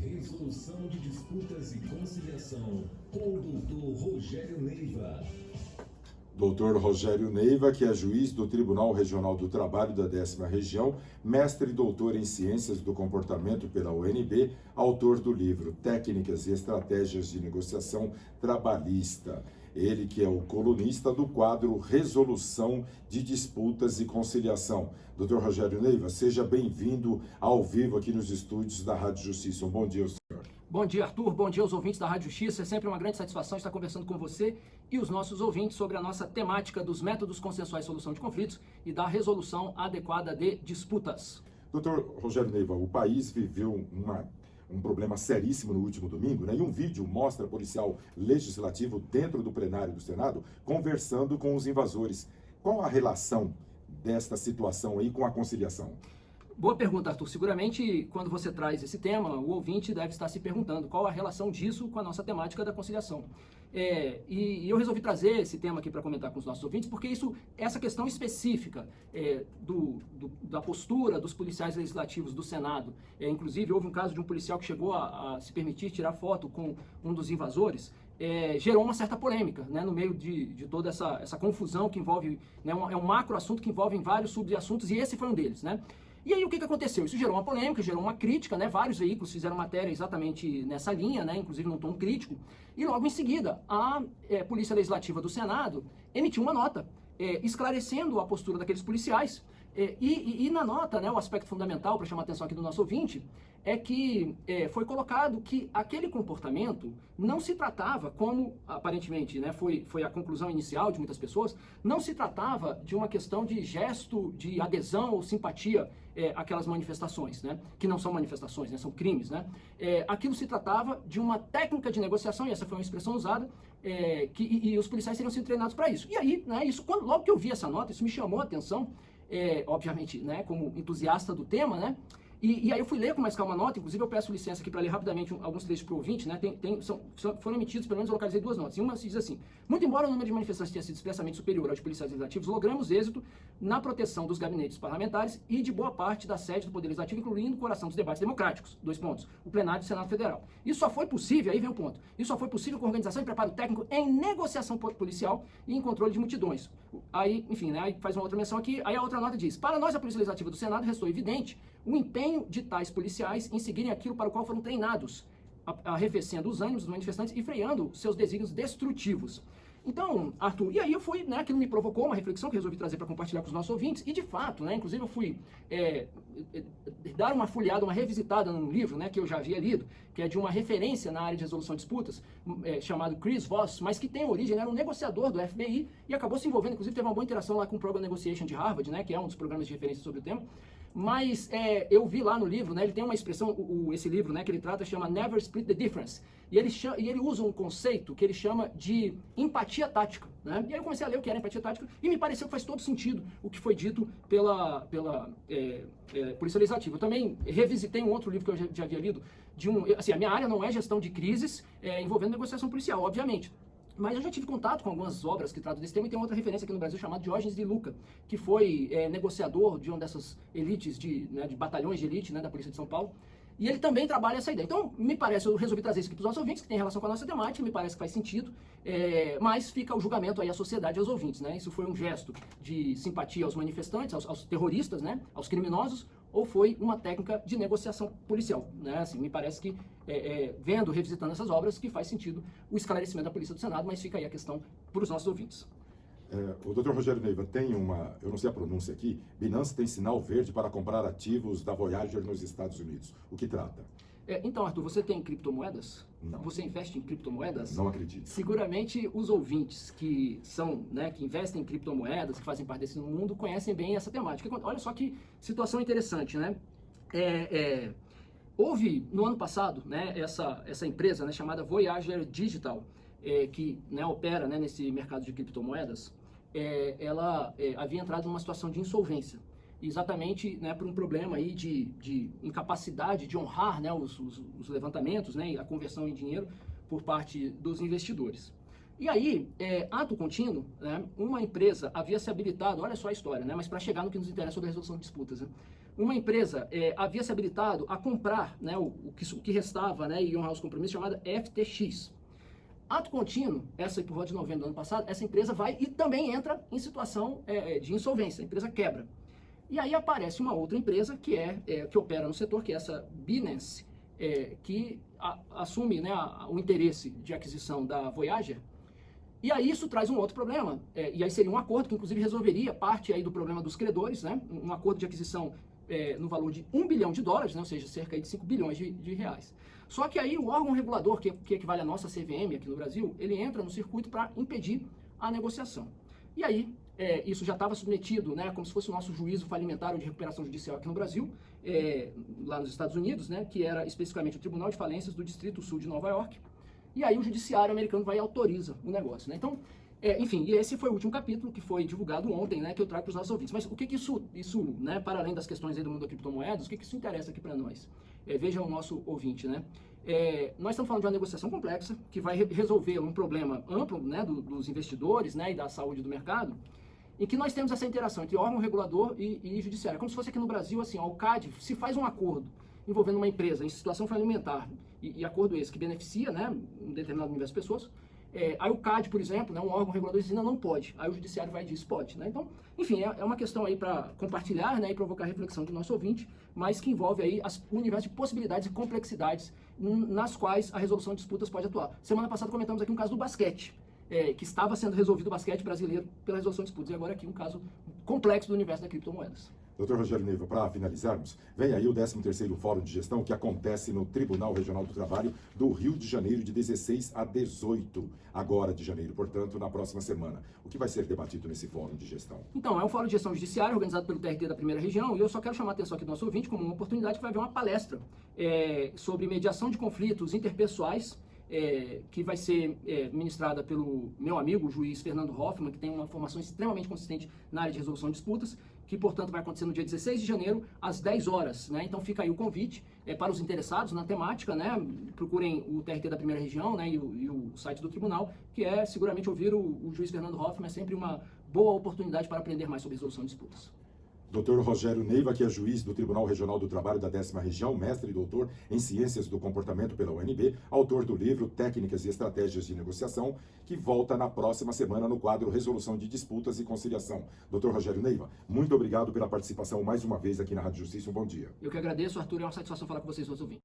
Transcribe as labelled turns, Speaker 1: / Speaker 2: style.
Speaker 1: Resolução de disputas e conciliação com o doutor Rogério Neiva.
Speaker 2: Doutor Rogério Neiva, que é juiz do Tribunal Regional do Trabalho da 10ª Região, mestre e doutor em Ciências do Comportamento pela UNB, autor do livro Técnicas e Estratégias de Negociação Trabalhista. Ele que é o colunista do quadro Resolução de Disputas e Conciliação. Doutor Rogério Neiva, seja bem-vindo ao vivo aqui nos estúdios da Rádio Justiça. Um bom dia, senhor.
Speaker 3: Bom dia, Arthur. Bom dia aos ouvintes da Rádio Justiça. É sempre uma grande satisfação estar conversando com você e os nossos ouvintes sobre a nossa temática dos métodos consensuais de solução de conflitos e da resolução adequada de disputas.
Speaker 2: Doutor Rogério Neiva, o país viveu um problema seríssimo no último domingo, né? E um vídeo mostra policial legislativo dentro do plenário do Senado conversando com os invasores. Qual a relação desta situação aí com a conciliação?
Speaker 3: Boa pergunta, Arthur. Seguramente, quando você traz esse tema, o ouvinte deve estar se perguntando qual a relação disso com a nossa temática da conciliação. E eu resolvi trazer esse tema aqui para comentar com os nossos ouvintes, porque essa questão específica da postura dos policiais legislativos do Senado, inclusive houve um caso de um policial que chegou a se permitir tirar foto com um dos invasores, gerou uma certa polêmica, né, no meio de toda essa confusão que envolve, né, é um macro assunto que envolve vários subassuntos, e esse foi um deles, né? E aí o que aconteceu? Isso gerou uma polêmica, gerou uma crítica, né? Vários veículos fizeram matéria exatamente nessa linha, né? Inclusive num tom crítico. E logo em seguida, a Polícia Legislativa do Senado emitiu uma nota esclarecendo a postura daqueles policiais. E na nota, né, o aspecto fundamental para chamar a atenção aqui do nosso ouvinte é que foi colocado que aquele comportamento não se tratava, como aparentemente, né, foi a conclusão inicial de muitas pessoas, não se tratava de uma questão de gesto de adesão ou simpatia àquelas manifestações, né, que não são manifestações, né, são crimes, né. Aquilo se tratava de uma técnica de negociação, e essa foi uma expressão usada, e os policiais seriam sido treinados para isso. E aí, né, logo que eu vi essa nota, isso me chamou a atenção, obviamente, né, como entusiasta do tema, né, e aí eu fui ler com mais calma a nota. Inclusive eu peço licença aqui para ler rapidamente alguns trechos para o ouvinte, né, foram emitidos, pelo menos eu localizei duas notas, e uma se diz assim: muito embora o número de manifestantes tenha sido expressamente superior aos policiais legislativos, logramos êxito na proteção dos gabinetes parlamentares e de boa parte da sede do Poder Legislativo, incluindo o coração dos debates democráticos, o plenário do Senado Federal. Isso só foi possível, aí vem o ponto, isso só foi possível com organização e preparo técnico em negociação policial e em controle de multidões. Aí, enfim, né, aí faz uma outra menção aqui, aí a outra nota diz: para nós, a Polícia Legislativa do Senado, restou evidente o empenho de tais policiais em seguirem aquilo para o qual foram treinados, arrefecendo os ânimos dos manifestantes e freando seus desígnios destrutivos. Então, Arthur, e aí eu fui, né, aquilo me provocou uma reflexão que resolvi trazer para compartilhar com os nossos ouvintes, e de fato, né, inclusive eu fui dar uma folheada, uma revisitada no livro, né, que eu já havia lido, que é de uma referência na área de resolução de disputas, chamado Chris Voss, mas que tem origem, era um negociador do FBI, e acabou se envolvendo, inclusive teve uma boa interação lá com o Program Negotiation de Harvard, né, que é um dos programas de referência sobre o tema. Mas eu vi lá no livro, né, ele tem uma expressão, esse livro, né, que ele trata, chama Never Split the Difference. E ele usa um conceito que ele chama de empatia tática, né? E aí eu comecei a ler o que era empatia tática e me pareceu que faz todo sentido o que foi dito pela Polícia Legislativa. Eu também revisitei um outro livro que eu já havia lido, assim, a minha área não é gestão de crises envolvendo negociação policial, obviamente. Mas eu já tive contato com algumas obras que tratam desse tema, e tem outra referência aqui no Brasil chamada Diógenes de Luca, que foi negociador de uma dessas elites, de batalhões de elite, né, da Polícia de São Paulo, e ele também trabalha essa ideia. Então, me parece, eu resolvi trazer isso aqui para os nossos ouvintes, que tem relação com a nossa temática, me parece que faz sentido, mas fica o julgamento aí à sociedade e aos ouvintes, né? Isso foi um gesto de simpatia aos manifestantes, aos terroristas, né, aos criminosos, ou foi uma técnica de negociação policial, né? Assim, me parece que, revisitando essas obras, que faz sentido o esclarecimento da Polícia do Senado, mas fica aí a questão para os nossos ouvintes.
Speaker 2: O doutor Rogério Neiva tem eu não sei a pronúncia aqui, Binance tem sinal verde para comprar ativos da Voyager nos Estados Unidos. O que trata?
Speaker 3: Então, Arthur, você tem criptomoedas?
Speaker 2: Não.
Speaker 3: Você investe em criptomoedas?
Speaker 2: Não acredito.
Speaker 3: Seguramente os ouvintes que que investem em criptomoedas, que fazem parte desse mundo, conhecem bem essa temática. Olha só que situação interessante, né? Houve, no ano passado, né, essa empresa, né, chamada Voyager Digital, que, né, opera, né, nesse mercado de criptomoedas, ela havia entrado numa situação de insolvência, exatamente, né, por um problema aí de incapacidade de honrar, né, os levantamentos, né, e a conversão em dinheiro por parte dos investidores. E aí, ato contínuo, né, uma empresa havia se habilitado, olha só a história, né, mas para chegar no que nos interessa sobre a resolução de disputas, né, uma empresa havia se habilitado a comprar, né, o que restava, né, e honrar os compromissos, chamada FTX. Ato contínuo, essa por volta de novembro do ano passado, essa empresa vai e também entra em situação de insolvência, a empresa quebra. E aí aparece uma outra empresa que opera no setor, que é essa Binance, que assume, né, o interesse de aquisição da Voyager. E aí isso traz um outro problema, e aí seria um acordo que inclusive resolveria parte aí do problema dos credores, né, um acordo de aquisição no valor de $1 bilhão, né, ou seja, cerca de 5 bilhões de reais. Só que aí o órgão regulador, que equivale à nossa CVM aqui no Brasil, ele entra no circuito para impedir a negociação. E aí isso já estava submetido, né, como se fosse o nosso juízo falimentar de recuperação judicial aqui no Brasil, lá nos Estados Unidos, né, que era especificamente o Tribunal de Falências do Distrito Sul de Nova York. E aí o judiciário americano vai e autoriza o negócio, né? Então, enfim, e esse foi o último capítulo que foi divulgado ontem, né, que eu trago para os nossos ouvintes. Mas o que isso, né, para além das questões aí do mundo da criptomoedas, o que isso interessa aqui para nós? Veja o nosso ouvinte, né? Nós estamos falando de uma negociação complexa que vai resolver um problema amplo, né, dos investidores, né, e da saúde do mercado, em que nós temos essa interação entre órgão regulador e judiciário. Como se fosse aqui no Brasil, assim, o CAD, se faz um acordo envolvendo uma empresa em situação falimentar, e acordo esse que beneficia, né, um determinado universo de pessoas, aí o CAD, por exemplo, né, um órgão regulador diz, não pode. Aí o judiciário vai e diz, pode. Né? Então, enfim, é uma questão aí para compartilhar, né, e provocar a reflexão do nosso ouvinte, mas que envolve aí o universo de possibilidades e complexidades nas quais a resolução de disputas pode atuar. Semana passada comentamos aqui um caso do basquete, que estava sendo resolvido o basquete brasileiro pela resolução de disputas, e agora aqui um caso complexo do universo das criptomoedas.
Speaker 2: Dr. Rogério Neiva, para finalizarmos, vem aí o 13º Fórum de Gestão que acontece no Tribunal Regional do Trabalho do Rio de Janeiro de 16 a 18, agora de janeiro, portanto, na próxima semana. O que vai ser debatido nesse Fórum de Gestão?
Speaker 3: Então, é um Fórum de Gestão Judiciária organizado pelo TRT da Primeira Região, e eu só quero chamar a atenção aqui do nosso ouvinte como uma oportunidade que vai haver uma palestra sobre mediação de conflitos interpessoais, que vai ser ministrada pelo meu amigo, o juiz Fernando Hoffman, que tem uma formação extremamente consistente na área de resolução de disputas, que, portanto, vai acontecer no dia 16 de janeiro, às 10 horas. Né? Então, fica aí o convite para os interessados na temática, né? Procurem o TRT da Primeira Região, né? e o site do tribunal, que seguramente ouvir o juiz Fernando Hoffman é sempre uma boa oportunidade para aprender mais sobre resolução de disputas.
Speaker 2: Dr. Rogério Neiva, que é juiz do Tribunal Regional do Trabalho da 10ª Região, mestre e doutor em Ciências do Comportamento pela UNB, autor do livro Técnicas e Estratégias de Negociação, que volta na próxima semana no quadro Resolução de Disputas e Conciliação. Dr. Rogério Neiva, muito obrigado pela participação mais uma vez aqui na Rádio Justiça. Um bom dia.
Speaker 3: Eu que agradeço, Arthur, é uma satisfação falar com vocês, meus ouvintes.